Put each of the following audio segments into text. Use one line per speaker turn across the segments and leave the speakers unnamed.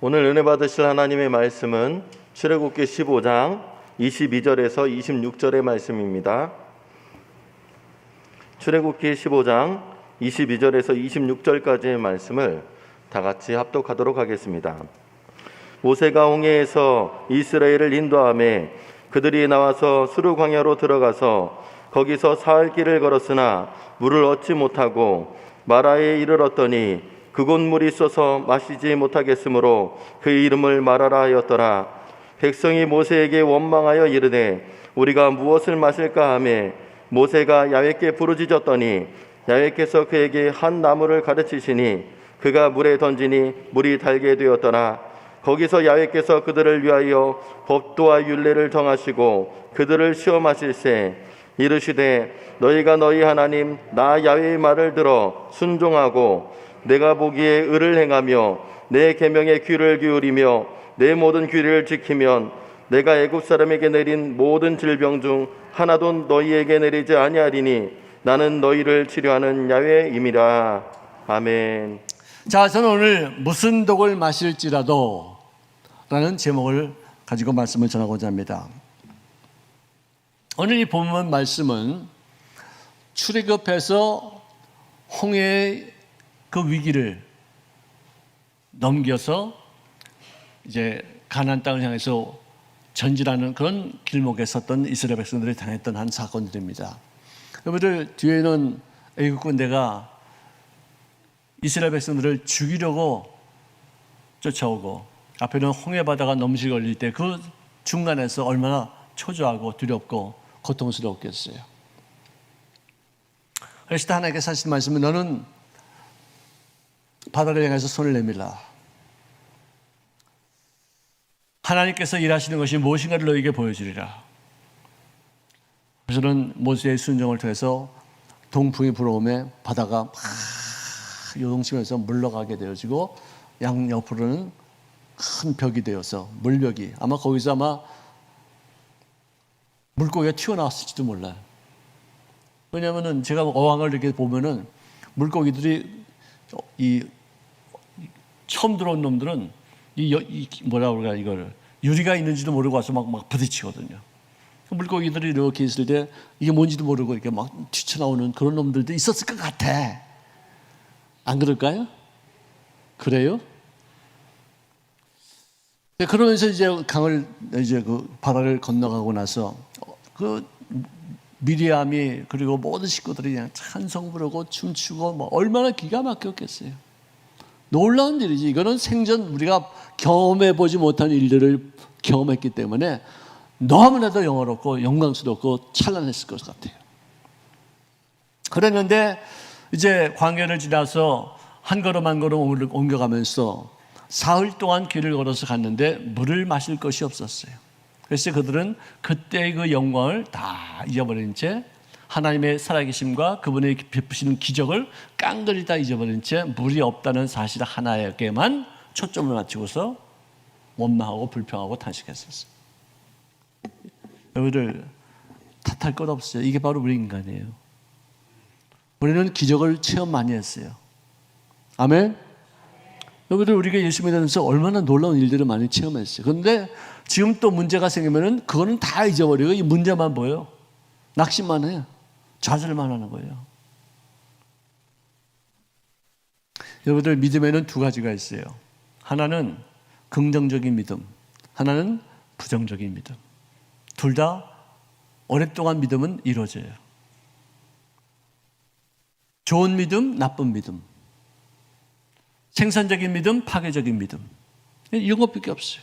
오늘 은혜 받으실 하나님의 말씀은 출애굽기 15장 22절에서 26절의 말씀입니다. 출애굽기 15장 22절에서 26절까지의 말씀을 다 같이 합독하도록 하겠습니다. 모세가 홍해에서 이스라엘을 인도하매 그들이 나와서 수르 광야로 들어가서 거기서 사흘 길을 걸었으나 물을 얻지 못하고 마라에 이르렀더니 그곳 물이 쏘서 마시지 못하겠으므로 그 이름을 마라라 하였더라. 백성이 모세에게 원망하여 이르되 우리가 무엇을 마실까 하매 모세가 야훼께 부르짖었더니 야훼께서 그에게 한 나무를 가르치시니 그가 물에 던지니 물이 달게 되었더라. 거기서 야훼께서 그들을 위하여 법도와 율례를 정하시고 그들을 시험하실세 이르시되 너희가 너희 하나님 나 야훼의 말을 들어 순종하고 내가 보기에 의를 행하며 내 계명에 귀를 기울이며 내 모든 규례를 지키면 내가 애굽 사람에게 내린 모든 질병 중 하나도 너희에게 내리지 아니하리니 나는 너희를 치료하는 야훼임이라. 아멘.
자, 저는 오늘 무슨 독을 마실지라도 라는 제목을 가지고 말씀을 전하고자 합니다. 오늘 이 본문 말씀은 출애굽해서 홍해의 그 위기를 넘겨서 이제 가나안 땅을 향해서 전진하는 그런 길목에 섰던 이스라엘 백성들이 당했던 한 사건들입니다. 여러분들 뒤에는 애국 군대가 이스라엘 백성들을 죽이려고 쫓아오고 앞에는 홍해 바다가 넘실 걸릴 때 그 중간에서 얼마나 초조하고 두렵고 고통스러웠겠어요. 그래서 하나님께서 하신 말씀은 너는 바다를 향해서 손을 내밀라. 하나님께서 일하시는 것이 무엇인가를 너에게 보여주리라. 그래서는 모세의 순종을 통해서 동풍이 불어오며 바다가 막 요동치면서 물러가게 되어지고 양옆으로는 큰 벽이 되어서 물벽이 아마 거기서 물고기가 튀어나왔을지도 몰라요. 왜냐하면 제가 어항을 이렇게 보면은 물고기들이 처음 들어온 놈들은 뭐라 그럴까 이걸 유리가 있는지도 모르고 와서 막 부딪히거든요. 물고기들이 이렇게 있을 때 이게 뭔지도 모르고 이렇게 막 튀쳐나오는 그런 놈들도 있었을 것 같아. 안 그럴까요? 그래요? 그러면서 이제 그 바다를 건너가고 나서 그 미리암이 그리고 모든 식구들이 그냥 찬송 부르고 춤추고 얼마나 기가 막혔겠어요. 놀라운 일이지. 이거는 생전 우리가 경험해 보지 못한 일들을 경험했기 때문에 너무나도 영화롭고 영광스럽고 찬란했을 것 같아요. 그랬는데 이제 광야를 지나서 한 걸음 한 걸음 옮겨가면서 사흘 동안 길을 걸어서 갔는데 물을 마실 것이 없었어요. 그래서 그들은 그때의 그 영광을 다 잊어버린 채 하나님의 살아계심과 그분의 베푸시는 기적을 깡그리 다 잊어버린 채 물이 없다는 사실 하나에게만 초점을 맞추고서 원망하고 불평하고 탄식했었어요. 여러분들 탓할 것 없어요. 이게 바로 우리 인간이에요. 우리는 기적을 체험 많이 했어요. 아멘. 여러분들 우리가 예수 믿으면서 얼마나 놀라운 일들을 많이 체험했어요. 그런데 지금 또 문제가 생기면은 그거는 다 잊어버리고 이 문제만 보여. 낙심만 해요. 좌절만 하는 거예요. 여러분들 믿음에는 두 가지가 있어요. 하나는 긍정적인 믿음, 하나는 부정적인 믿음. 둘 다 오랫동안 믿음은 이루어져요. 좋은 믿음, 나쁜 믿음. 생산적인 믿음, 파괴적인 믿음. 이런 것밖에 없어요.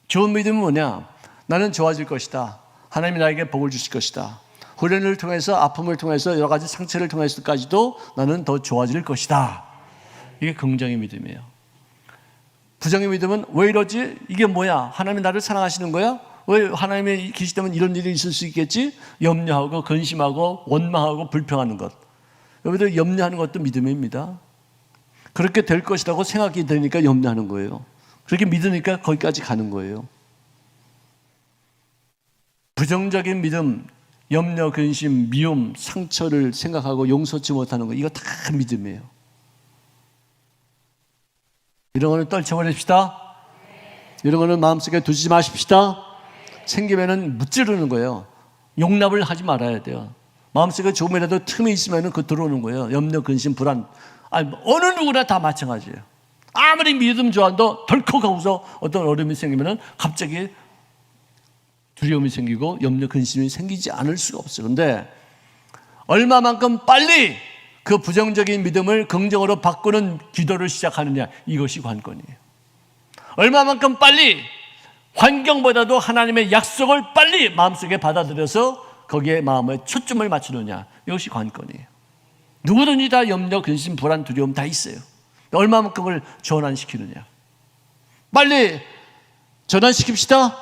좋은 믿음은 뭐냐? 나는 좋아질 것이다. 하나님이 나에게 복을 주실 것이다. 훈련을 통해서 아픔을 통해서 여러 가지 상처를 통해서까지도 나는 더 좋아질 것이다. 이게 긍정의 믿음이에요. 부정의 믿음은 왜 이러지? 이게 뭐야? 하나님이 나를 사랑하시는 거야? 왜 하나님의 계시 때문에 이런 일이 있을 수 있겠지? 염려하고 근심하고 원망하고 불평하는 것. 여러분들 염려하는 것도 믿음입니다. 그렇게 될 것이라고 생각이 되니까 염려하는 거예요. 그렇게 믿으니까 거기까지 가는 거예요. 부정적인 믿음, 염려, 근심, 미움, 상처를 생각하고 용서치 못하는 거, 이거 다 믿음이에요. 이런 거는 떨쳐버립시다. 이런 거는 마음속에 두지 마십시다. 생기면은 무찌르는 거예요. 용납을 하지 말아야 돼요. 마음속에 조금이라도 틈이 있으면은 그 들어오는 거예요. 염려, 근심, 불안. 어느 누구나 다 마찬가지예요. 아무리 믿음 좋아도 덜컥 하고서 어떤 어려움이 생기면은 갑자기 두려움이 생기고 염려, 근심이 생기지 않을 수가 없어요. 그런데 얼마만큼 빨리 그 부정적인 믿음을 긍정으로 바꾸는 기도를 시작하느냐, 이것이 관건이에요. 얼마만큼 빨리 환경보다도 하나님의 약속을 빨리 마음속에 받아들여서 거기에 마음의 초점을 맞추느냐, 이것이 관건이에요. 누구든지 다 염려, 근심, 불안, 두려움 다 있어요. 얼마만큼을 전환시키느냐. 빨리 전환시킵시다.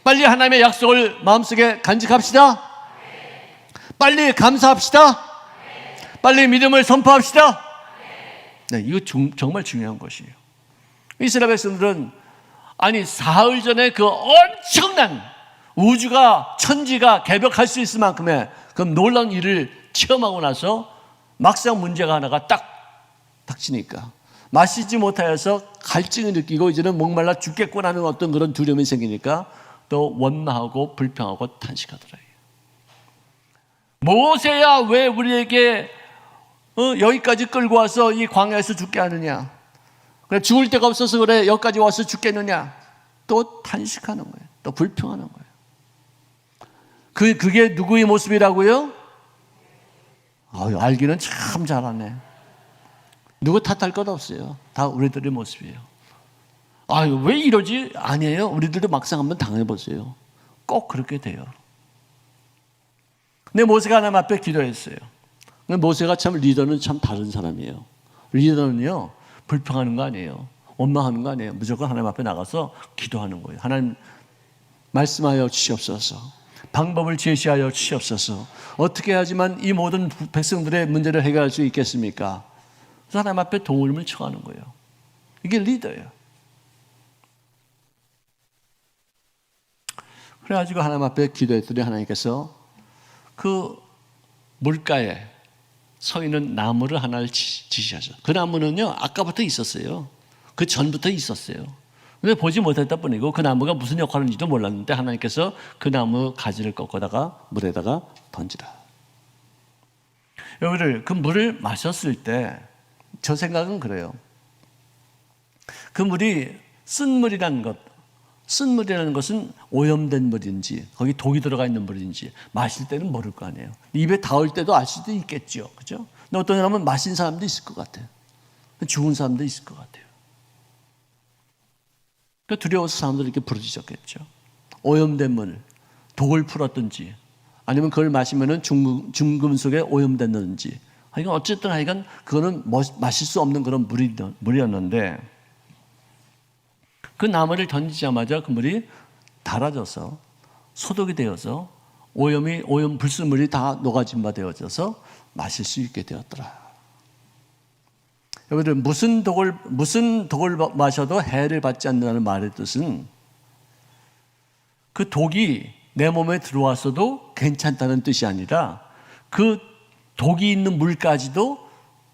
빨리 하나님의 약속을 마음속에 간직합시다. 빨리 감사합시다. 빨리 믿음을 선포합시다. 네, 이거 정말 중요한 것이에요. 이스라엘 백성들은 사흘 전에 그 엄청난 우주가, 천지가 개벽할 수 있을 만큼의 그 놀라운 일을 체험하고 나서 막상 문제가 하나가 딱 닥치니까 마시지 못하여서 갈증을 느끼고 이제는 목말라 죽겠구나 하는 어떤 그런 두려움이 생기니까 또 원망하고 불평하고 탄식하더라고요. 모세야, 왜 우리에게 여기까지 끌고 와서 이 광야에서 죽게 하느냐? 그래, 죽을 데가 없어서 그래, 여기까지 와서 죽겠느냐? 또 탄식하는 거예요. 또 불평하는 거예요. 그게 누구의 모습이라고요? 알기는 참 잘하네. 누구 탓할 것 없어요. 다 우리들의 모습이에요. 왜 이러지? 아니에요. 우리들도 막상 한번 당해보세요. 꼭 그렇게 돼요. 근데 모세가 하나님 앞에 기도했어요. 근데 모세가 참 리더는 참 다른 사람이에요. 리더는요, 불평하는 거 아니에요. 원망하는 거 아니에요. 무조건 하나님 앞에 나가서 기도하는 거예요. 하나님 말씀하여 주시옵소서. 방법을 제시하여 주시옵소서. 어떻게 해야지만 이 모든 백성들의 문제를 해결할 수 있겠습니까? 그래서 하나님 앞에 도움을 청하는 거예요. 이게 리더예요. 그래가지고 하나님 앞에 기도했더니 하나님께서 그 물가에 서 있는 나무를 하나를 지시하죠. 그 나무는요, 아까부터 있었어요. 그 전부터 있었어요. 근데 보지 못했다 뿐이고 그 나무가 무슨 역할을 하는지도 몰랐는데 하나님께서 그 나무 가지를 꺾어다가 물에다가 던지라. 여러분들, 그 물을 마셨을 때 저 생각은 그래요. 그 물이 쓴 물이라는 것은 오염된 물인지 거기 독이 들어가 있는 물인지 마실 때는 모를 거 아니에요. 입에 닿을 때도 알 수도 있겠죠. 그죠? 근데 어떤 사람은 마신 사람도 있을 것 같아요. 죽은 사람도 있을 것 같아요. 그러니까 두려워서 사람들이 이렇게 부르짖었겠죠. 오염된 물, 독을 풀었든지 아니면 그걸 마시면은 중금속에 오염됐는지 어쨌든 하여간 그거는 마실 수 없는 그런 물이었는데 그 나무를 던지자마자 그 물이 달아져서 소독이 되어서 오염 불순물이 다 녹아진 바 되어져서 마실 수 있게 되었더라. 여러분들, 무슨 독을 마셔도 해를 받지 않는다는 말의 뜻은 그 독이 내 몸에 들어왔어도 괜찮다는 뜻이 아니라 그 독이 있는 물까지도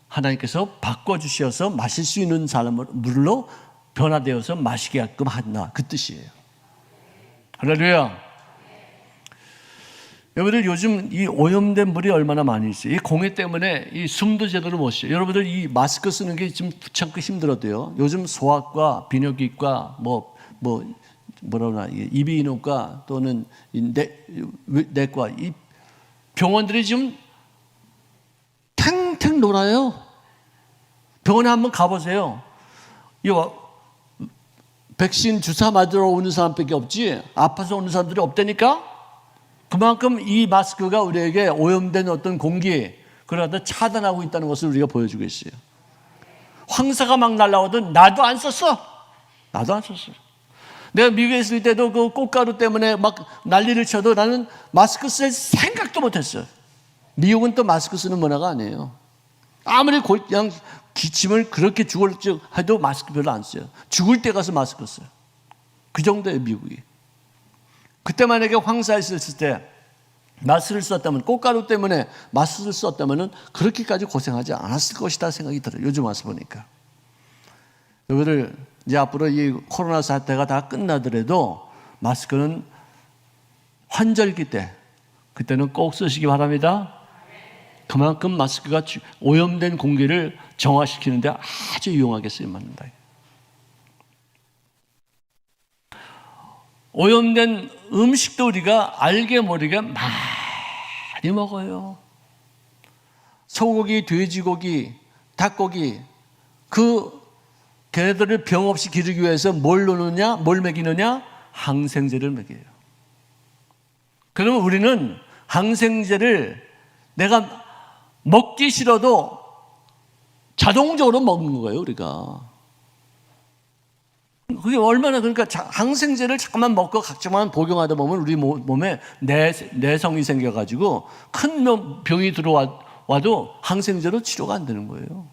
하나님께서 바꿔주셔서 마실 수 있는 물로 변화되어서 마시게끔 한다, 그 뜻이에요. 할렐루야. 여러분들, 요즘 이 오염된 물이 얼마나 많이 있어요. 이 공해 때문에 이 숨도 제대로 못 쉬어요. 여러분들, 이 마스크 쓰는 게 좀 참기 힘들어도요, 요즘 소아과, 비뇨기과, 이비인후과 또는 내과, 이 병원들이 지금 탱탱 놀아요. 병원에 한번 가보세요. 백신 주사 맞으러 오는 사람밖에 없지 아파서 오는 사람들이 없다니까. 그만큼 이 마스크가 우리에게 오염된 어떤 공기, 그러다 차단하고 있다는 것을 우리가 보여주고 있어요. 황사가 막 날라오던 나도 안 썼어. 내가 미국에 있을 때도 그 꽃가루 때문에 막 난리를 쳐도 나는 마스크 쓸 생각도 못했어요. 미국은 또 마스크 쓰는 문화가 아니에요. 아무리 그냥 기침을 그렇게 죽을 즉 해도 마스크 별로 안 써요. 죽을 때 가서 마스크 써요. 그 정도예요, 미국이. 그때 만약에 황사했을 때 마스크를 썼다면, 꽃가루 때문에 마스크를 썼다면 그렇게까지 고생하지 않았을 것이다 생각이 들어요. 요즘 와서 보니까. 여기를 이제 앞으로 이 코로나 사태가 다 끝나더라도 마스크는 환절기 때, 그때는 꼭 쓰시기 바랍니다. 그만큼 마스크가 오염된 공기를 정화시키는데 아주 유용하게 쓰임받는다. 오염된 음식도 우리가 알게 모르게 많이 먹어요. 소고기, 돼지고기, 닭고기, 그 걔네들을 병 없이 기르기 위해서 뭘 넣느냐, 뭘 먹이느냐? 항생제를 먹여요. 그러면 우리는 항생제를 내가 먹기 싫어도 자동적으로 먹는 거예요, 우리가. 그게 얼마나, 그러니까 항생제를 잠깐만 먹고 각종만 복용하다 보면 우리 몸에 내성이 생겨가지고 큰 병이 들어와도 항생제로 치료가 안 되는 거예요.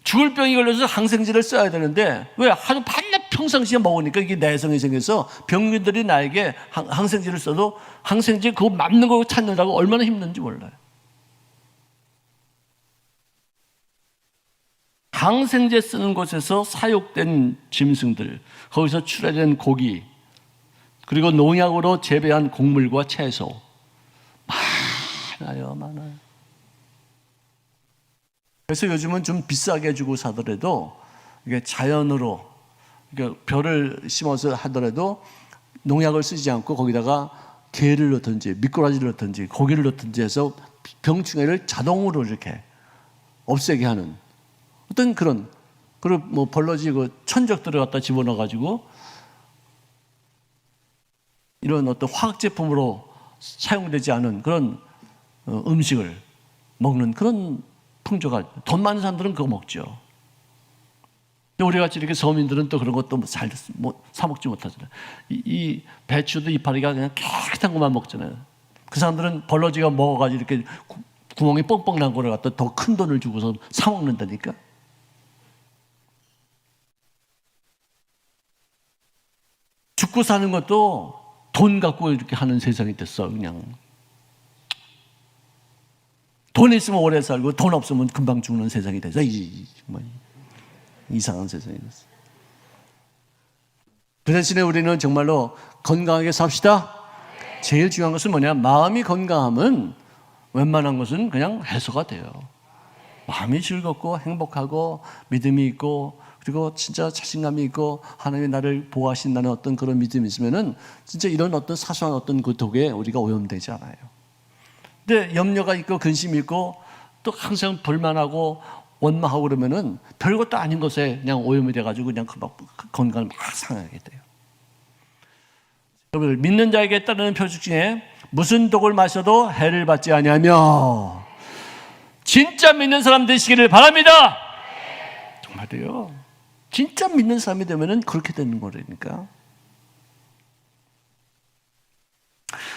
죽을 병이 걸려서 항생제를 써야 되는데 왜? 하루 평상시에 먹으니까 이게 내성이 생겨서 병균들이 나에게 항생제를 써도 항생제 그거 맞는 거 찾느라고 얼마나 힘든지 몰라요. 항생제 쓰는 곳에서 사육된 짐승들, 거기서 출하된 고기, 그리고 농약으로 재배한 곡물과 채소 많아요. 그래서 요즘은 좀 비싸게 주고 사더라도 이게 자연으로, 그러니까 벼를 심어서 하더라도 농약을 쓰지 않고 거기다가 게를 넣든지 미꾸라지를 넣든지 고기를 넣든지 해서 병충해를 자동으로 이렇게 없애게 하는 어떤 그런, 그리고 뭐 벌러지 그 천적들을 갖다 집어넣어 가지고 이런 어떤 화학 제품으로 사용되지 않은 그런 음식을 먹는 그런 풍조가, 돈 많은 사람들은 그거 먹죠. 우리 같이 이렇게 서민들은 또 그런 것도 잘 사 먹지 못하잖아요. 이 배추도 이파리가 그냥 깨끗한 것만 먹잖아요. 그 사람들은 벌러지가 먹어가지고 이렇게 구멍이 뻥뻥 난 거를 갖다 더 큰 돈을 주고서 사 먹는다니까. 죽고 사는 것도 돈 갖고 이렇게 하는 세상이 됐어. 그냥 돈 있으면 오래 살고 돈 없으면 금방 죽는 세상이 돼서 정말 이상한 세상이 됐어. 그 대신에 우리는 정말로 건강하게 삽시다. 제일 중요한 것은 뭐냐? 마음이 건강하면 웬만한 것은 그냥 해소가 돼요. 마음이 즐겁고 행복하고 믿음이 있고 그리고 진짜 자신감이 있고 하나님이 나를 보호하신다는 어떤 그런 믿음이 있으면은 진짜 이런 어떤 사소한 어떤 그 독에 우리가 오염되지 않아요. 근데 염려가 있고 근심이 있고 또 항상 불만하고 원망하고 그러면은 별것도 아닌 것에 그냥 오염이 돼가지고 그냥 건강을 막 상하게 돼요. 여러분, 믿는 자에게 따르는 표적 중에 무슨 독을 마셔도 해를 받지 아니하며 진짜 믿는 사람 되시기를 바랍니다. 정말요. 진짜 믿는 사람이 되면은 그렇게 되는 거라니까.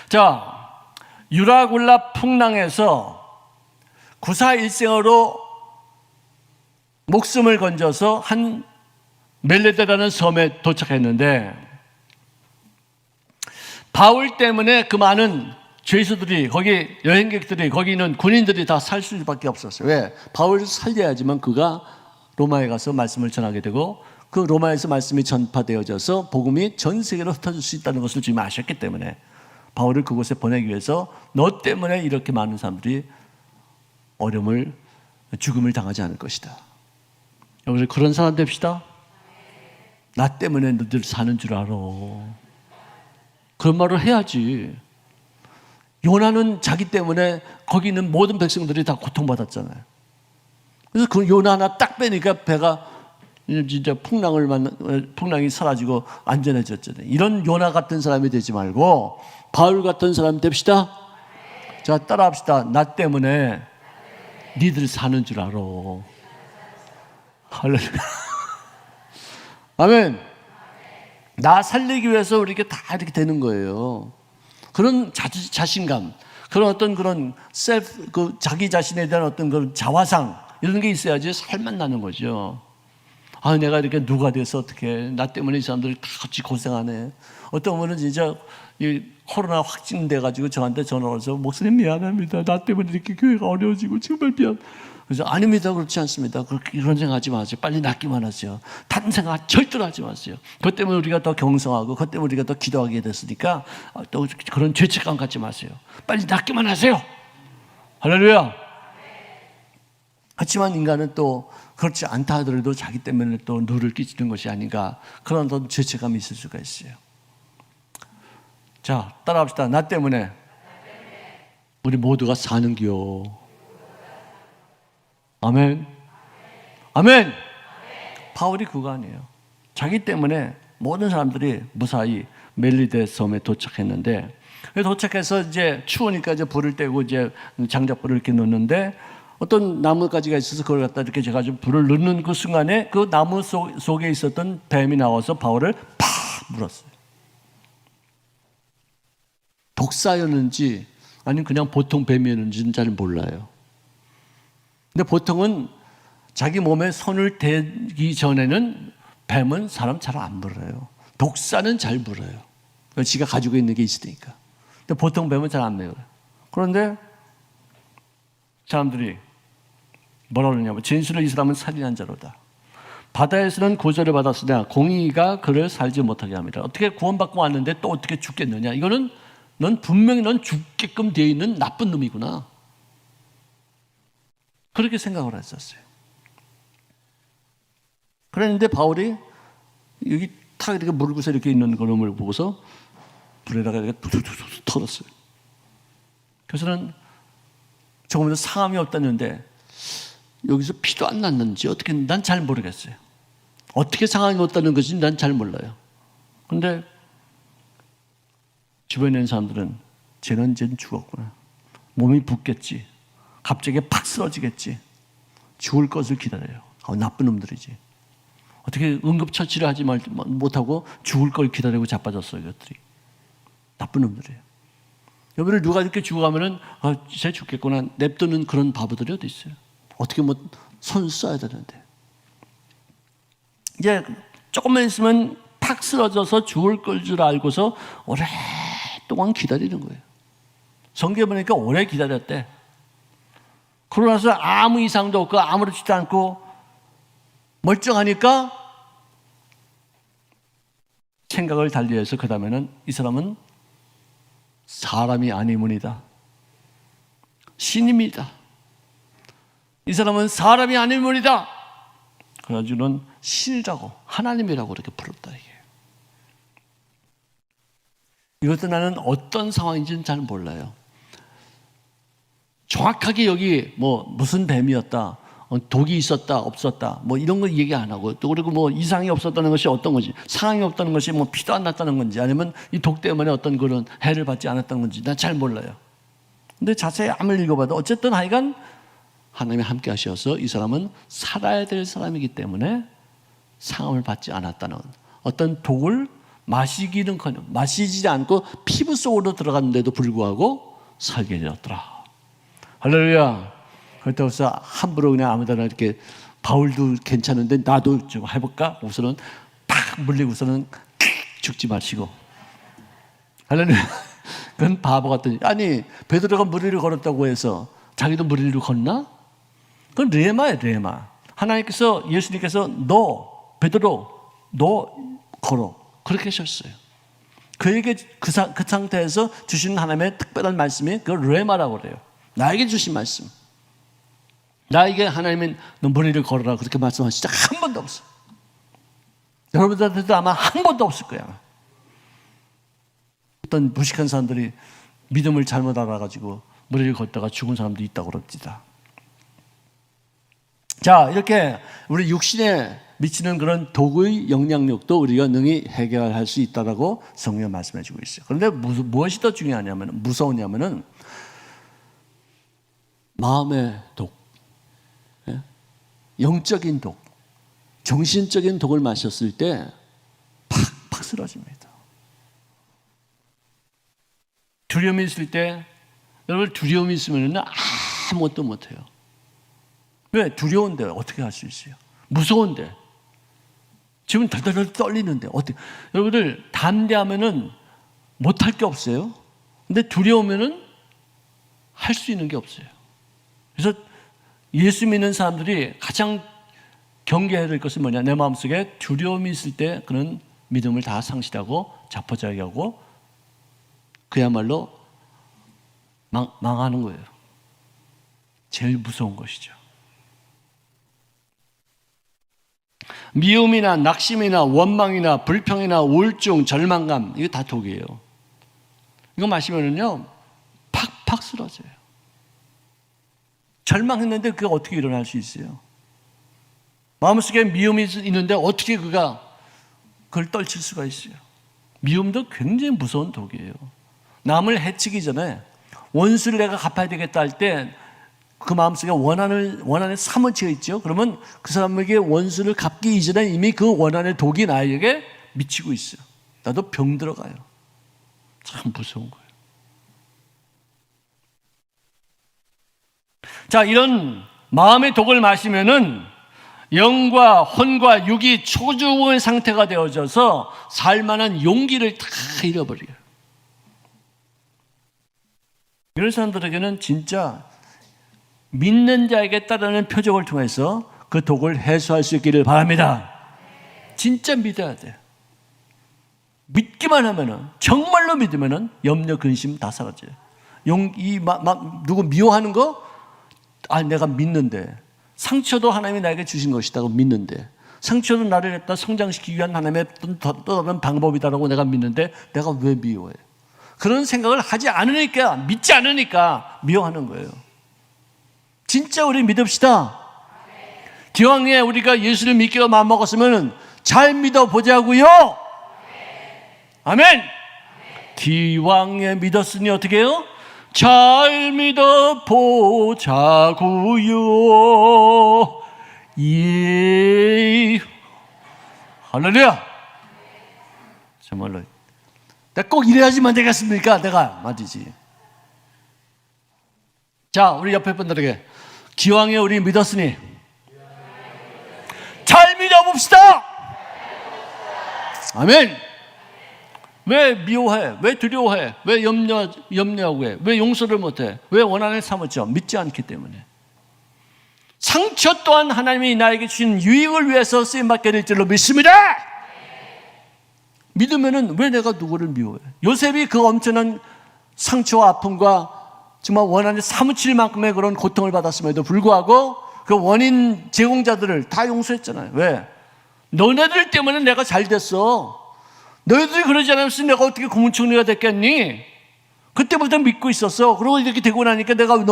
자, 유라굴라 풍랑에서 구사일생으로 목숨을 건져서 한 멜레데라는 섬에 도착했는데 바울 때문에 그 많은 죄수들이, 거기 여행객들이, 거기 있는 군인들이 다 살 수밖에 없었어요. 왜? 바울을 살려야지만 그가 로마에 가서 말씀을 전하게 되고 그 로마에서 말씀이 전파되어져서 복음이 전 세계로 흩어질 수 있다는 것을 지금 아셨기 때문에 바울을 그곳에 보내기 위해서 너 때문에 이렇게 많은 사람들이 어려움을, 죽음을 당하지 않을 것이다. 여러분, 그런 사람 됩시다. 나 때문에 너들 사는 줄 알아. 그런 말을 해야지. 요나는 자기 때문에 거기 있는 모든 백성들이 다 고통받았잖아요. 그래서 그 요나 하나 딱 빼니까 배가 진짜 풍랑이 사라지고 안전해졌잖아요. 이런 요나 같은 사람이 되지 말고 바울 같은 사람 됩시다. 자, 따라합시다. 나 때문에 니들 사는 줄 알아. 할렐루야. 아멘. 나 살리기 위해서 우리 이렇게 다 이렇게 되는 거예요. 그런 자신감, 그런 어떤 그런 자기 자신에 대한 어떤 그런 자화상, 이런 게 있어야지 살만 나는 거죠. 아, 내가 이렇게 누가 돼서 어떻게, 나 때문에 이 사람들이 다 같이 고생하네. 어떤 분은 진짜 코로나 확진돼가지고 저한테 전화 와서 목사님 미안합니다. 나 때문에 이렇게 교회가 어려워지고 정말 미안. 그래서 아닙니다. 그렇지 않습니다. 그렇게 이런 생각하지 마세요. 빨리 낫기만 하세요. 다른 생각 절대로 하지 마세요. 그것 때문에 우리가 더 경성하고 그것 때문에 우리가 더 기도하게 됐으니까 또 그런 죄책감 갖지 마세요. 빨리 낫기만 하세요. 할렐루야. 하지만 인간은 또 그렇지 않다 하더라도 자기 때문에 또 누를 끼치는 것이 아닌가 그런 어떤 죄책감이 있을 수가 있어요. 자, 따라합시다. 나 때문에 우리 모두가 사는겨. 아멘. 아멘. 바울이 그거 아니에요. 자기 때문에 모든 사람들이 무사히 멜리데 섬에 도착했는데 도착해서 이제 추우니까 이제 불을 떼고 이제 장작불을 이렇게 놓는데 어떤 나뭇가지가 있어서 그걸 갖다 이렇게 제가 좀 불을 넣는 그 순간에 그 나무 속에 있었던 뱀이 나와서 바울을 팍 물었어요. 독사였는지 아니면 그냥 보통 뱀이었는지는 잘 몰라요. 근데 보통은 자기 몸에 손을 대기 전에는 뱀은 사람 잘 안 물어요. 독사는 잘 물어요. 지가 가지고 있는 게 있으니까. 근데 보통 뱀은 잘 안 물어요. 그런데 사람들이 뭐라 그러냐면 진실로 이 사람은 살인한 자로다. 바다에서는 고절을 받았으나 공의가 그를 살지 못하게 합니다. 어떻게 구원받고 왔는데 또 어떻게 죽겠느냐. 이거는 넌 분명히 넌 죽게끔 되어 있는 나쁜 놈이구나. 그렇게 생각을 했었어요. 그랬는데 바울이 여기 탁 이렇게 물고서 이렇게 있는 그놈을 보고서 불에다가 이렇게 툭툭툭 털었어요. 그래서는 조금도 상함이 없다는데 여기서 피도 안 났는지 어떻게 난 잘 모르겠어요. 어떻게 상함이 없다는 것인지 난 잘 몰라요. 그런데 주변에 있는 사람들은 쟤는 이제 죽었구나. 몸이 붓겠지. 갑자기 팍 쓰러지겠지. 죽을 것을 기다려요. 나쁜 놈들이지. 어떻게 응급처치를 하지 못하고 죽을 걸 기다리고 자빠졌어요. 이것들이. 나쁜 놈들이에요. 여러분들 누가 이렇게 죽어가면은 쟤 죽겠구나 냅두는 그런 바보들이 어디 있어요. 어떻게 뭐 손 써야 되는데. 이제 조금만 있으면 팍 쓰러져서 죽을 걸 줄 알고서 오랫동안 기다리는 거예요. 성경에 보니까 오래 기다렸대. 그러고 나서 아무 이상도 없고 아무렇지도 않고 멀쩡하니까 생각을 달리해서 그 다음에는 이 사람은 사람이 아니문이다. 신입니다. 이 사람은 사람이 아니문이다. 그래가지고는 신이라고 하나님이라고 이렇게 불렀다. 이것도 나는 어떤 상황인지는 잘 몰라요. 정확하게 여기 뭐 무슨 뱀이었다, 독이 있었다, 없었다, 뭐 이런 거 얘기 안 하고 또 그리고 뭐 이상이 없었다는 것이 어떤 건지, 상황이 없다는 것이 뭐 피도 안 났다는 건지 아니면 이 독 때문에 어떤 그런 해를 받지 않았다는 건지 난 잘 몰라요. 근데 자세히 아무리 읽어봐도 어쨌든 하여간 하나님이 함께 하셔서 이 사람은 살아야 될 사람이기 때문에 상함을 받지 않았다는 어떤 독을 마시기는커녕 마시지 않고 피부 속으로 들어갔는데도 불구하고 살게 되었더라. 할렐루야. 그렇다고 해서 함부로 그냥 아무데나 이렇게 바울도 괜찮은데 나도 좀 해볼까? 우선은 탁 물리고서는 죽지 마시고. 할렐루야. 그건 바보 같더니 아니 베드로가 물 위를 걸었다고 해서 자기도 물 위를 걷나? 그건 레마예요. 레마. 하나님께서 예수님께서 너 베드로 너 걸어 그렇게 하셨어요. 그에게 그 상태에서 주신 하나님의 특별한 말씀이 그 레마라고 그래요. 나에게 주신 말씀. 나에게 하나님은 너 물 위를 걸어라 그렇게 말씀하신 적 한 번도 없어. 여러분들한테도 아마 한 번도 없을 거야. 어떤 무식한 사람들이 믿음을 잘못 알아가지고 물 위를 걷다가 죽은 사람도 있다고 그럽니다. 자, 이렇게 우리 육신에 미치는 그런 독의 영향력도 우리가 능히 해결할 수 있다라고 성경이 말씀해 주고 있어요. 그런데 무엇이 더 중요하냐면 무서우냐면은 마음의 독, 영적인 독, 정신적인 독을 마셨을 때 팍팍 쓰러집니다. 두려움이 있을 때 여러분 두려움이 있으면 아무것도 못해요. 왜? 두려운데 어떻게 할 수 있어요? 무서운데 지금 덜덜덜 떨리는데 어떻게? 여러분들 담대하면은 못할 게 없어요. 근데 두려우면은 할 수 있는 게 없어요. 그래서 예수 믿는 사람들이 가장 경계해야 될 것은 뭐냐? 내 마음속에 두려움이 있을 때 그는 믿음을 다 상실하고 자포자기하고 그야말로 망하는 거예요. 제일 무서운 것이죠. 미움이나 낙심이나 원망이나 불평이나 우울증, 절망감, 이거 다 독이에요. 이거 마시면은요, 팍팍 쓰러져요. 절망했는데 그게 어떻게 일어날 수 있어요? 마음속에 미움이 있는데 어떻게 그걸 떨칠 수가 있어요? 미움도 굉장히 무서운 독이에요. 남을 해치기 전에 원수를 내가 갚아야 되겠다 할 때 그 마음속에 원한에 사무치어 있죠. 그러면 그 사람에게 원수를 갚기 이전에 이미 그 원한의 독이 나에게 미치고 있어요. 나도 병 들어가요. 참 무서운 거예요. 자, 이런 마음의 독을 마시면은 영과 혼과 육이 초조의 상태가 되어져서 살만한 용기를 다 잃어버려요. 이런 사람들에게는 진짜 믿는 자에게 따르는 표적을 통해서 그 독을 해소할 수 있기를 바랍니다. 진짜 믿어야 돼. 믿기만 하면은, 정말로 믿으면은 염려, 근심 다 사라져요. 누구 미워하는 거? 내가 믿는데. 상처도 하나님이 나에게 주신 것이다고 믿는데. 상처도 나를 갖다 성장시키기 위한 하나님의 또 다른 방법이다라고 내가 믿는데 내가 왜 미워해? 그런 생각을 하지 않으니까, 믿지 않으니까 미워하는 거예요. 진짜 우리 믿읍시다. 기왕에 우리가 예수를 믿기로 마음먹었으면 잘 믿어보자고요. 아멘. 기왕에 믿었으니 어떻게 해요? 잘 믿어보자고요. 예. 할렐루야. 정말로 내가 꼭 이래야지만 되겠습니까? 내가 맞이지. 자, 우리 옆에 분들에게 기왕에 우리 믿었으니 잘 믿어봅시다. 아멘. 왜 미워해? 왜 두려워해? 왜 염려하고 해? 왜 용서를 못해? 왜 원한을 사무쳐? 믿지 않기 때문에. 상처 또한 하나님이 나에게 주신 유익을 위해서 쓰임받게 될 줄로 믿습니다. 믿으면은 왜 내가 누구를 미워해? 요셉이 그 엄청난 상처와 아픔과 정말 원한을 사무칠 만큼의 그런 고통을 받았음에도 불구하고 그 원인 제공자들을 다 용서했잖아요. 왜? 너네들 때문에 내가 잘 됐어. 너희들이 그러지 않았으면 내가 어떻게 국무총리가 됐겠니? 그때부터 믿고 있었어. 그러고 이렇게 되고 나니까 내가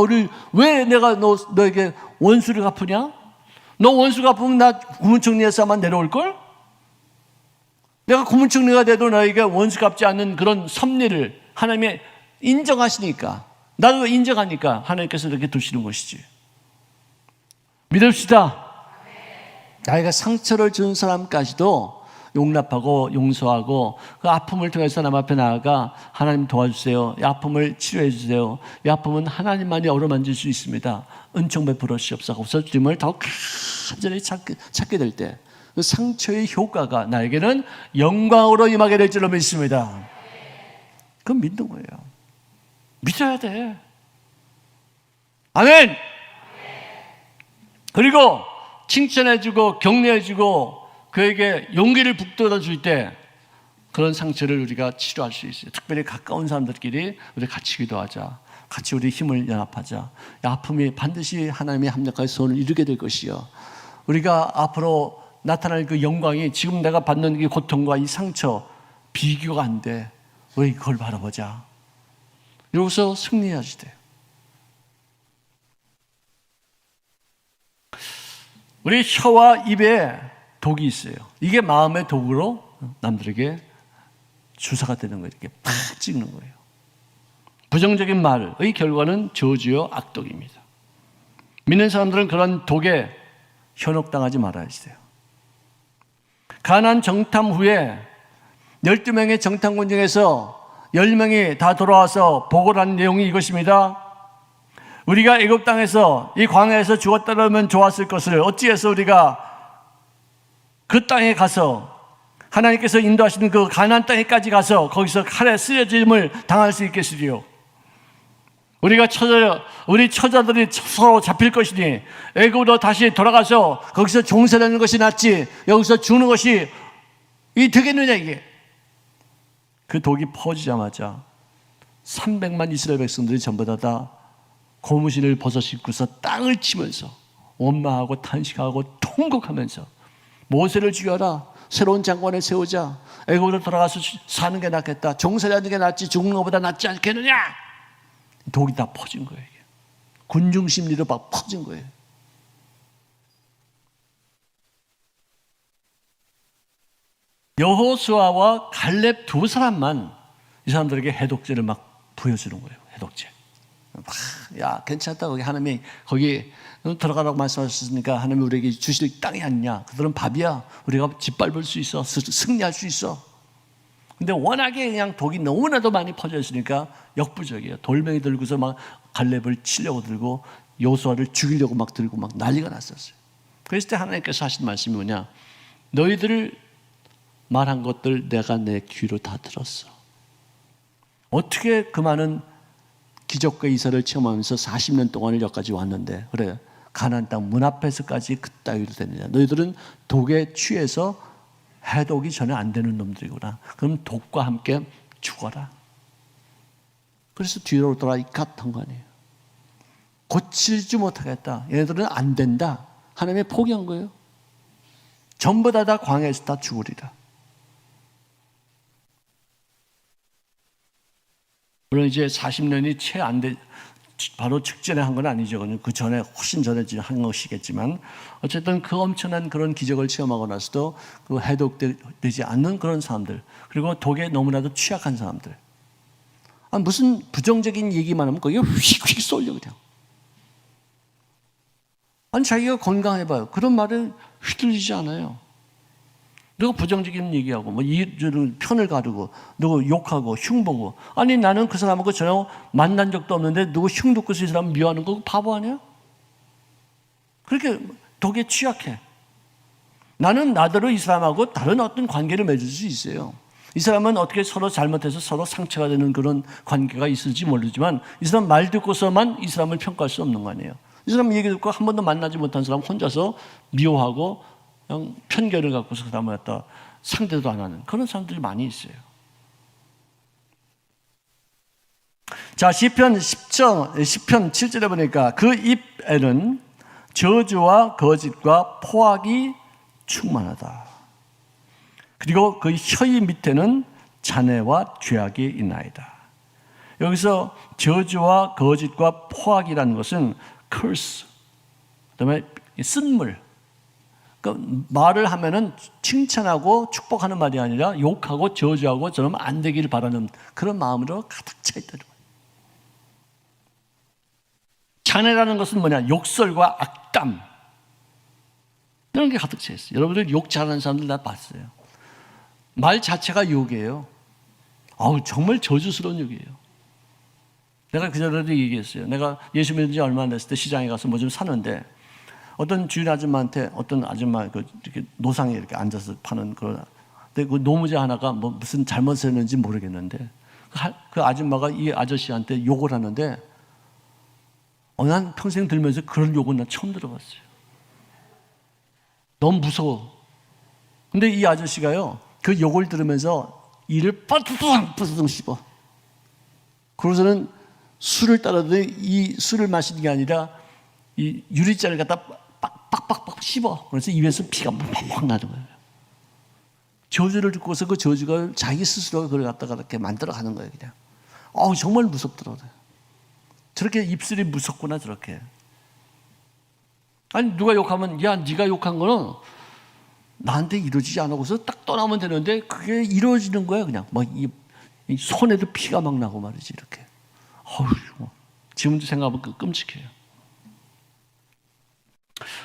왜 내가 너에게 원수를 갚으냐? 너 원수 갚으면 나 국무총리에서 아마 내려올걸? 내가 국무총리가 돼도 너에게 원수 갚지 않는 그런 섭리를 하나님이 인정하시니까, 나도 인정하니까 하나님께서 이렇게 두시는 것이지. 믿읍시다. 나에게 상처를 준 사람까지도 용납하고 용서하고 그 아픔을 통해서 남 앞에 나아가 하나님 도와주세요. 이 아픔을 치료해 주세요. 이 아픔은 하나님만이 어루만질 수 있습니다. 은총 베풀어 주옵소서. 주님을 더 간절히 찾게 될 때 그 상처의 효과가 나에게는 영광으로 임하게 될 줄로 믿습니다. 그건 믿는 거예요. 믿어야 돼. 아멘. 그리고 칭찬해주고 격려해주고 그에게 용기를 북돋아 줄 때 그런 상처를 우리가 치료할 수 있어요. 특별히 가까운 사람들끼리 우리 같이 기도하자. 같이 우리 힘을 연합하자. 이 아픔이 반드시 하나님의 합력하여 소원을 이루게 될 것이요. 우리가 앞으로 나타날 그 영광이 지금 내가 받는 이 고통과 이 상처 비교가 안 돼. 우리 그걸 바라보자. 이러고서 승리해야지 돼요. 우리 혀와 입에 독이 있어요. 이게 마음의 독으로 남들에게 주사가 되는 거예요. 이렇게 팍 찍는 거예요. 부정적인 말의 결과는 저주요 악독입니다. 믿는 사람들은 그런 독에 현혹당하지 말아야 돼요. 가나안 정탐 후에 12명의 정탐군 중에서 10명이 다 돌아와서 보고를 한 내용이 이것입니다. 우리가 애굽 땅에서 이 광야에서 죽었다면 좋았을 것을 어찌해서 우리가 그 땅에 가서 하나님께서 인도하시는 그 가나안 땅에까지 가서 거기서 칼에 쓰여짐을 당할 수 있겠으리요. 우리 처자들이 서로 잡힐 것이니 애굽으로 다시 돌아가서 거기서 종살이하는 것이 낫지 여기서 죽는 것이 되겠느냐 이게. 그 독이 퍼지자마자 300만 이스라엘 백성들이 전부 다 고무신을 벗어신고서 땅을 치면서 원망하고 탄식하고 통곡하면서 모세를 죽여라, 새로운 장관을 세우자, 애굽으로 돌아가서 사는 게 낫겠다, 종살이하는 게 낫지 죽는 것보다 낫지 않겠느냐. 독이 다 퍼진 거예요. 군중 심리로 막 퍼진 거예요. 여호수아와 갈렙 두 사람만 이 사람들에게 해독제를 막 보여주는 거예요. 해독제. 야, 괜찮다. 거기 하나님이 거기 들어가라고 말씀하셨으니까 하나님이 우리에게 주실 땅이 아니냐. 그들은 밥이야. 우리가 짓밟을 수 있어. 승리할 수 있어. 근데 워낙에 그냥 독이 너무나도 많이 퍼져 있으니까 역부족이에요. 돌멩이 들고서 막 갈렙을 치려고 들고 여호수아를 죽이려고 막 들고 막 난리가 났었어요. 그랬을 때 하나님께서 하신 말씀이 뭐냐. 너희들 말한 것들 내가 내 귀로 다 들었어. 어떻게 그 많은 기적과 이사를 체험하면서 40년 동안을 여기까지 왔는데 그래 가나안 땅 문 앞에서까지 그따위로 되느냐. 너희들은 독에 취해서 해독이 전혀 안 되는 놈들이구나. 그럼 독과 함께 죽어라. 그래서 뒤로 돌아 이kap한 거 아니에요. 고치지 못하겠다. 얘네들은 안 된다. 하나님이 포기한 거예요. 전부 다 광야에서 다 죽으리라. 물론 이제 40년이 채 안 돼, 바로 직전에 한 건 아니죠. 그 전에 훨씬 전에 한 것이겠지만 어쨌든 그 엄청난 그런 기적을 체험하고 나서도 그 해독되지 않는 그런 사람들, 그리고 독에 너무나도 취약한 사람들, 무슨 부정적인 얘기만 하면 거기에 휙휙 쏠려 그냥. 아니 자기가 건강해봐요. 그런 말에 휘둘리지 않아요. 누가 부정적인 얘기하고 뭐 편을 가르고 누구 욕하고 흉보고, 아니 나는 그 사람하고 전혀 만난 적도 없는데 누구 흉 듣고서 이 사람 미워하는 거 바보 아니야? 그렇게 독에 취약해. 나는 나대로 이 사람하고 다른 어떤 관계를 맺을 수 있어요. 이 사람은 어떻게 서로 잘못해서 서로 상처가 되는 그런 관계가 있을지 모르지만 이 사람 말 듣고서만 이 사람을 평가할 수 없는 거 아니에요. 이 사람 얘기 듣고 한 번도 만나지 못한 사람 혼자서 미워하고 그냥 편견을 갖고서 그 다음에 갖다 상대도 안 하는 그런 사람들이 많이 있어요. 자, 시편 10편 7절에 보니까 그 입에는 저주와 거짓과 포악이 충만하다. 그리고 그 혀의 밑에는 잔해와 죄악이 있나이다. 여기서 저주와 거짓과 포악이라는 것은 curse, 그다음에 쓴물. 그러니까 말을 하면은 칭찬하고 축복하는 말이 아니라 욕하고 저주하고 저러면 안 되기를 바라는 그런 마음으로 가득 차 있다는 거예요. 잔해라는 것은 뭐냐? 욕설과 악담 이런 게 가득 차 있어요. 여러분들 욕 잘하는 사람들 다 봤어요. 말 자체가 욕이에요. 정말 저주스러운 욕이에요. 내가 그전에도 얘기했어요. 내가 예수 믿은 지 얼마 안 됐을 때 시장에 가서 뭐 좀 사는데 어떤 주인 아줌마한테 어떤 아줌마 이렇게 노상에 이렇게 앉아서 파는 그런, 근데 그 노무자 하나가 뭐 무슨 잘못을 했는지 모르겠는데 그 아줌마가 이 아저씨한테 욕을 하는데 난 평생 들면서 그런 욕은 난 처음 들어봤어요. 너무 무서워. 근데 이 아저씨가요 그 욕을 들으면서 이를 빠뚜둥 씹어. 그러고서는 술을 따라더니 이 술을 마시는 게 아니라 이 유리잔을 갖다 빡빡빡 씹어. 그래서 입에서 피가 팍팍 나는 거예요. 저주를 듣고서 그 저주가 자기 스스로가 그걸 갖다가 이렇게 만들어 가는 거예요, 그냥. 정말 무섭더라고요. 저렇게 입술이 무섭구나, 저렇게. 아니, 누가 욕하면, 야, 네가 욕한 거는 나한테 이루어지지 않고서 딱 떠나면 되는데 그게 이루어지는 거야, 그냥. 막 이 손에도 피가 막 나고 말이지, 이렇게. 지금도 생각하면 끔찍해요.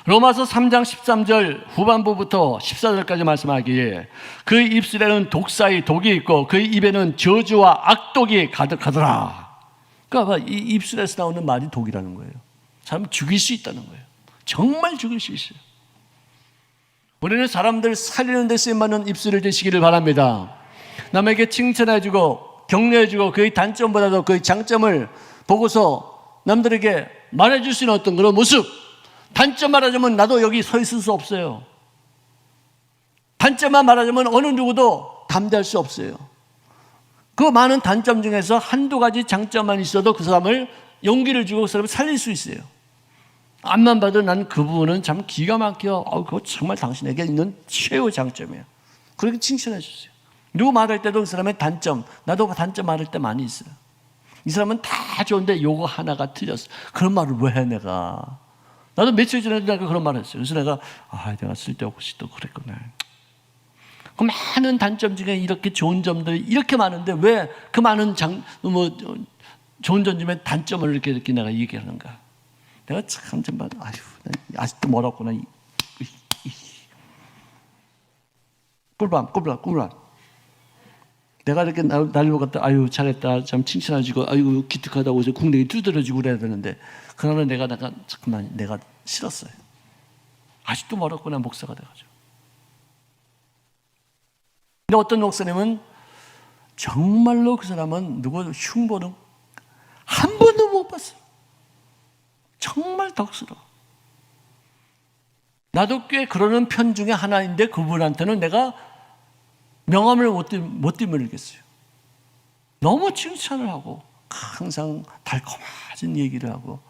로마서 3장 13절 후반부부터 14절까지 말씀하기에 그 입술에는 독사의 독이 있고 그 입에는 저주와 악독이 가득하더라. 그러니까 이 입술에서 나오는 말이 독이라는 거예요. 사람 죽일 수 있다는 거예요. 정말 죽일 수 있어요. 우리는 사람들 살리는 데 쓰임받는 입술을 되시기를 바랍니다. 남에게 칭찬해주고 격려해주고 그의 단점보다도 그의 장점을 보고서 남들에게 말해줄 수 있는 어떤 그런 모습. 단점 말하자면 나도 여기 서 있을 수 없어요. 단점만 말하자면 어느 누구도 담대할 수 없어요. 그 많은 단점 중에서 한두 가지 장점만 있어도 그 사람을 용기를 주고 그 사람을 살릴 수 있어요. 앞만 봐도 난 그 부분은 참 기가 막혀. 그거 정말 당신에게 있는 최후 장점이에요. 그렇게 칭찬해 주세요. 누구 말할 때도 그 사람의 단점, 나도 단점 말할 때 많이 있어요. 이 사람은 다 좋은데 요거 하나가 틀렸어. 그런 말을 왜 해 내가. 나도 며칠 전에도 내가 그런 말을 했어요. 그래서 내가 쓸데없이 또 그랬구나. 그 많은 단점 중에 이렇게 좋은 점들이 이렇게 많은데 왜 그 많은 좋은 점 중에 단점을 이렇게 내가 얘기하는가. 내가 참 정말 아직도 멀었구나. 꿀밤. 내가 이렇게 날리고 갔다 잘했다 참 칭찬해주고 기특하다고 해서 궁뎅이 두드려주고 그래야 되는데 그러나 내가 잠깐만 내가 싫었어요. 아직도 멀었구나 목사가 돼가지고. 근데 어떤 목사님은 정말로 그 사람은 누구 흉보는 한 번도 못 봤어요. 정말 덕스러워. 나도 꽤 그러는 편 중에 하나인데 그분한테는 내가 명함을 못 띠물겠어요. 너무 칭찬을 하고 항상 달콤하신 얘기를 하고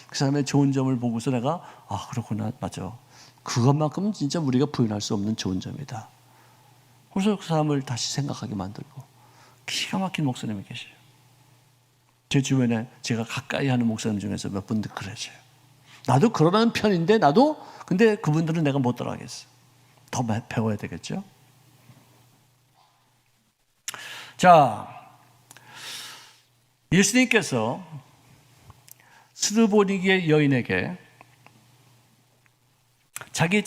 그 사람의 좋은 점을 보고서 내가 그렇구나 맞아. 그것만큼은 진짜 우리가 부인할 수 없는 좋은 점이다. 그래서 그 사람을 다시 생각하게 만들고 기가 막힌 목사님이 계셔요. 제 주변에 제가 가까이 하는 목사님 중에서 몇 분들 그러세요. 나도 그러는 편인데 근데 그분들은 내가 못 따라가겠어. 더 배워야 되겠죠. 자, 예수님께서 스르보니게 여인에게 자기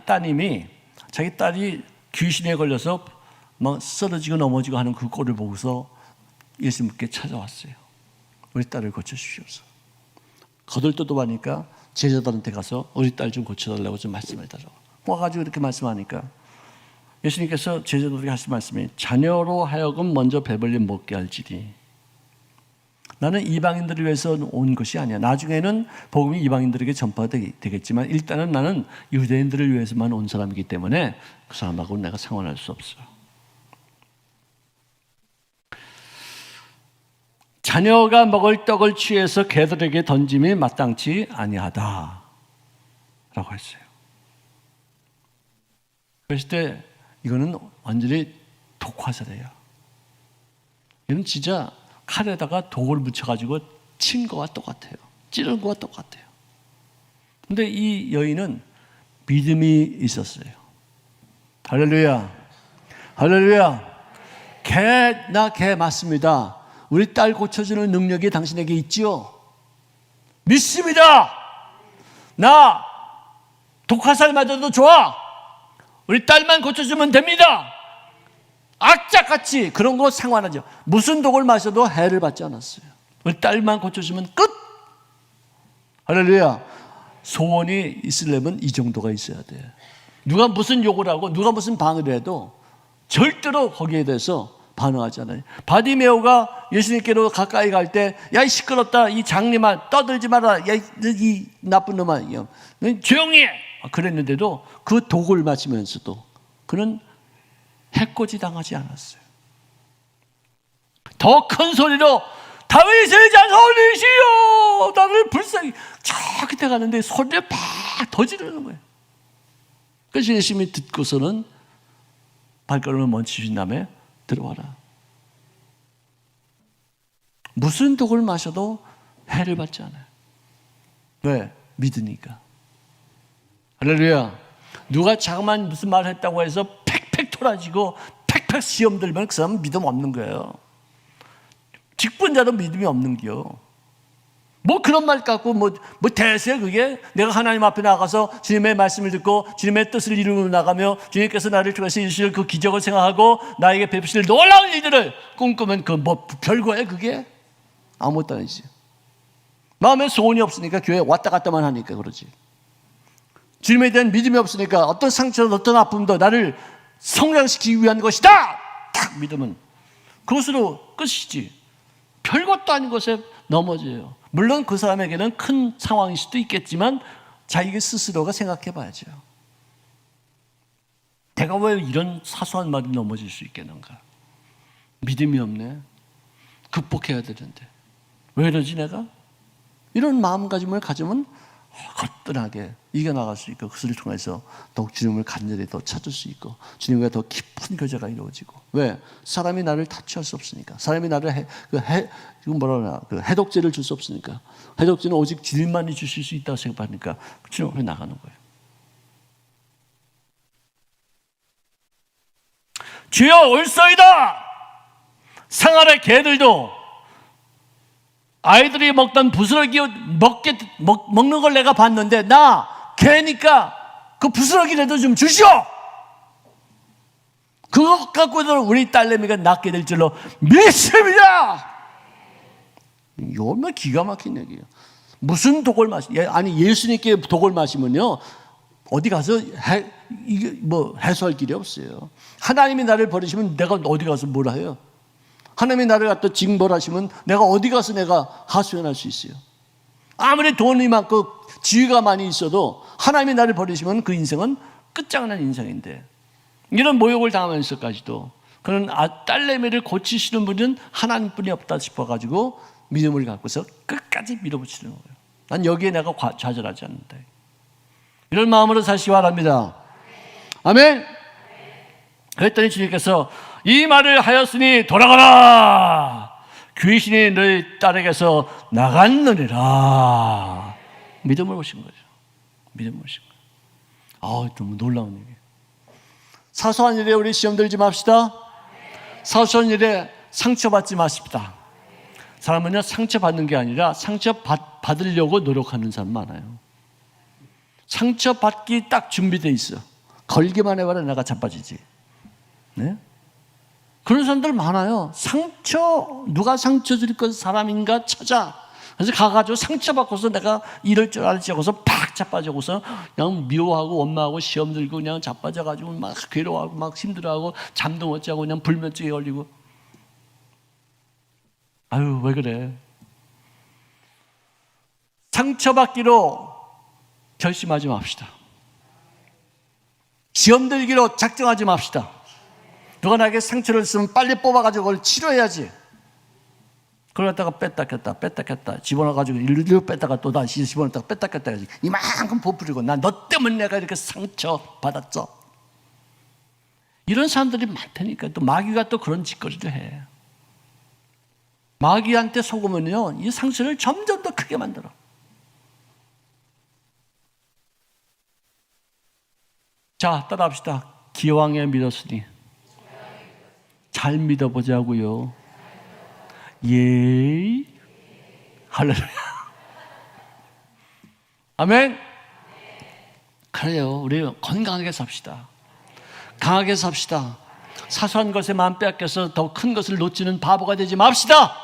따님이 자기 딸이 귀신에 걸려서 막 쓰러지고 넘어지고 하는 그 꼴을 보고서 예수님께 찾아왔어요. 우리 딸을 고쳐주시옵소서. 거들떠도하니까 제자들한테 가서 우리 딸 좀 고쳐달라고 좀 말씀해달라고 와가지고 이렇게 말씀하니까 예수님께서 제자들에게 하신 말씀이 자녀로 하여금 먼저 배불리 먹게 할지니 나는 이방인들을 위해서 온 것이 아니야. 나중에는 복음이 이방인들에게 전파가 되겠지만 일단은 나는 유대인들을 위해서만 온 사람이기 때문에 그 사람하고는 내가 상관할 수 없어. 자녀가 먹을 떡을 취해서 개들에게 던짐이 마땅치 아니하다 라고 했어요. 그랬을 때 이거는 완전히 독화살이에요. 이건 진짜 칼에다가 독을 묻혀가지고 친 거와 똑같아요. 찌른 거와 똑같아요. 근데 이 여인은 믿음이 있었어요. 할렐루야. 할렐루야. 개 맞습니다. 우리 딸 고쳐주는 능력이 당신에게 있지요? 믿습니다. 나 독화살 맞아도 좋아. 우리 딸만 고쳐주면 됩니다. 악착같이 그런 거 상관하죠. 무슨 독을 마셔도 해를 받지 않았어요. 우리 딸만 고쳐주면 끝. 할렐루야. 소원이 있으려면 이 정도가 있어야 돼. 누가 무슨 욕을 하고 누가 무슨 방해를 해도 절대로 거기에 대해서 반응하지 않아요. 바디메오가 예수님께로 가까이 갈 때 야 이 시끄럽다 이 장님아 떠들지 마라 야 이 나쁜 놈아 조용히 해 그랬는데도 그 독을 마시면서도 그는 해코지 당하지 않았어요. 더 큰 소리로 다윗의 자손이시여 나를 불쌍히 저 끝에 가는데 소리를 팍 더 지르는 거예요. 그래서 예수님이 듣고서는 발걸음을 멈추신 다음에 들어와라. 무슨 독을 마셔도 해를 받지 않아요. 왜? 믿으니까. 할렐루야. 누가 자그만 무슨 말을 했다고 해서 팩팩 토라지고 팩팩 시험 들면 그 사람은 믿음 없는 거예요. 직분자도 믿음이 없는 겨. 뭐 그런 말 갖고 뭐 대세 그게 내가 하나님 앞에 나가서 주님의 말씀을 듣고 주님의 뜻을 이루며 나가며 주님께서 나를 통해서 이루실 그 기적을 생각하고 나에게 베푸실 놀라운 일들을 꿈꾸면 그 뭐 별거야 그게? 아무것도 아니지. 마음에 소원이 없으니까 교회 왔다 갔다만 하니까 그러지. 주님에 대한 믿음이 없으니까 어떤 상처든 어떤 아픔도 나를 성장시키기 위한 것이다. 딱 믿으면 그것으로 끝이지. 별것도 아닌 것에 넘어져요. 물론 그 사람에게는 큰 상황일 수도 있겠지만 자기 스스로가 생각해 봐야죠. 내가 왜 이런 사소한 말이 넘어질 수 있겠는가? 믿음이 없네. 극복해야 되는데 왜 이러지 내가? 이런 마음가짐을 가지면 거뜬하게 이겨나갈 수 있고 그것을 통해서 더욱 주님을 간절히 더 찾을 수 있고 주님과 더 깊은 교제가 이루어지고. 왜? 사람이 나를 타치할 수 없으니까. 사람이 나를 해독제를 줄 수 없으니까. 해독제는 오직 주님만이 주실 수 있다고 생각하니까 주님 앞에 나가는 거예요. 주여 올소이다. 상 아래 개들도 아이들이 먹던 부스러기 먹는 걸 내가 봤는데 나 개니까 그 부스러기라도 좀 주시오. 그것 갖고도 우리 딸내미가 낫게 될 줄로 믿습니다. 이거 얼마나 기가 막힌 얘기예요. 무슨 독을 아니 예수님께 독을 마시면요 어디 가서 해소할 길이 없어요. 하나님이 나를 버리시면 내가 어디 가서 뭘 해요? 하나님이 나를 갖다 징벌하시면 내가 어디 가서 내가 하소연할 수 있어요? 아무리 돈이 많고 지위가 많이 있어도 하나님이 나를 버리시면 그 인생은 끝장난 인생인데 이런 모욕을 당하면서까지도 그런 딸내미를 고치시는 분은 하나님뿐이 없다 싶어가지고 믿음을 갖고서 끝까지 밀어붙이는 거예요. 난 여기에 내가 좌절하지 않는다. 이런 마음으로 사시기 바랍니다. 아멘. 그랬더니 주님께서 이 말을 하였으니 돌아가라. 귀신이 너희 딸에게서 나갔느니라. 믿음을 보신 거죠. 믿음을 보신 거예요. 너무 놀라운 얘기예요. 사소한 일에 우리 시험 들지 맙시다. 사소한 일에 상처받지 마십시다. 사람은요 상처받는 게 아니라 상처받으려고 노력하는 사람 많아요. 상처받기 딱 준비되어 있어. 걸기만 해봐라 내가 자빠지지. 네? 그런 사람들 많아요. 누가 상처 줄 것 사람인가 찾아. 그래서 가가지고 상처받고서 내가 이럴 줄 알지 하고서 팍 자빠져고서 그냥 미워하고 원망하고 시험 들고 그냥 자빠져가지고 막 괴로워하고 막 힘들어하고 잠도 못 자고 그냥 불면증에 걸리고. 아유 왜 그래? 상처받기로 결심하지 맙시다. 시험 들기로 작정하지 맙시다. 누가 나에게 상처를 쓰면 빨리 뽑아가지고 그걸 치료해야지. 그러다가 뺐다 꼈다 집어넣어가지고 일로 뺐다가 또 다시 집어넣었다가 뺐다 꼈다 해야지. 이만큼 부풀리고 난 너 때문에 내가 이렇게 상처 받았어. 이런 사람들이 많다니까. 또 마귀가 또 그런 짓거리를 해. 마귀한테 속으면요 이 상처를 점점 더 크게 만들어. 자 따라합시다. 기왕에 믿었으니 잘 믿어보자고요. 예. 할렐루야. 아멘. 그래요. 우리 건강하게 삽시다. 강하게 삽시다. 사소한 것에 마음 빼앗겨서 더 큰 것을 놓치는 바보가 되지 맙시다.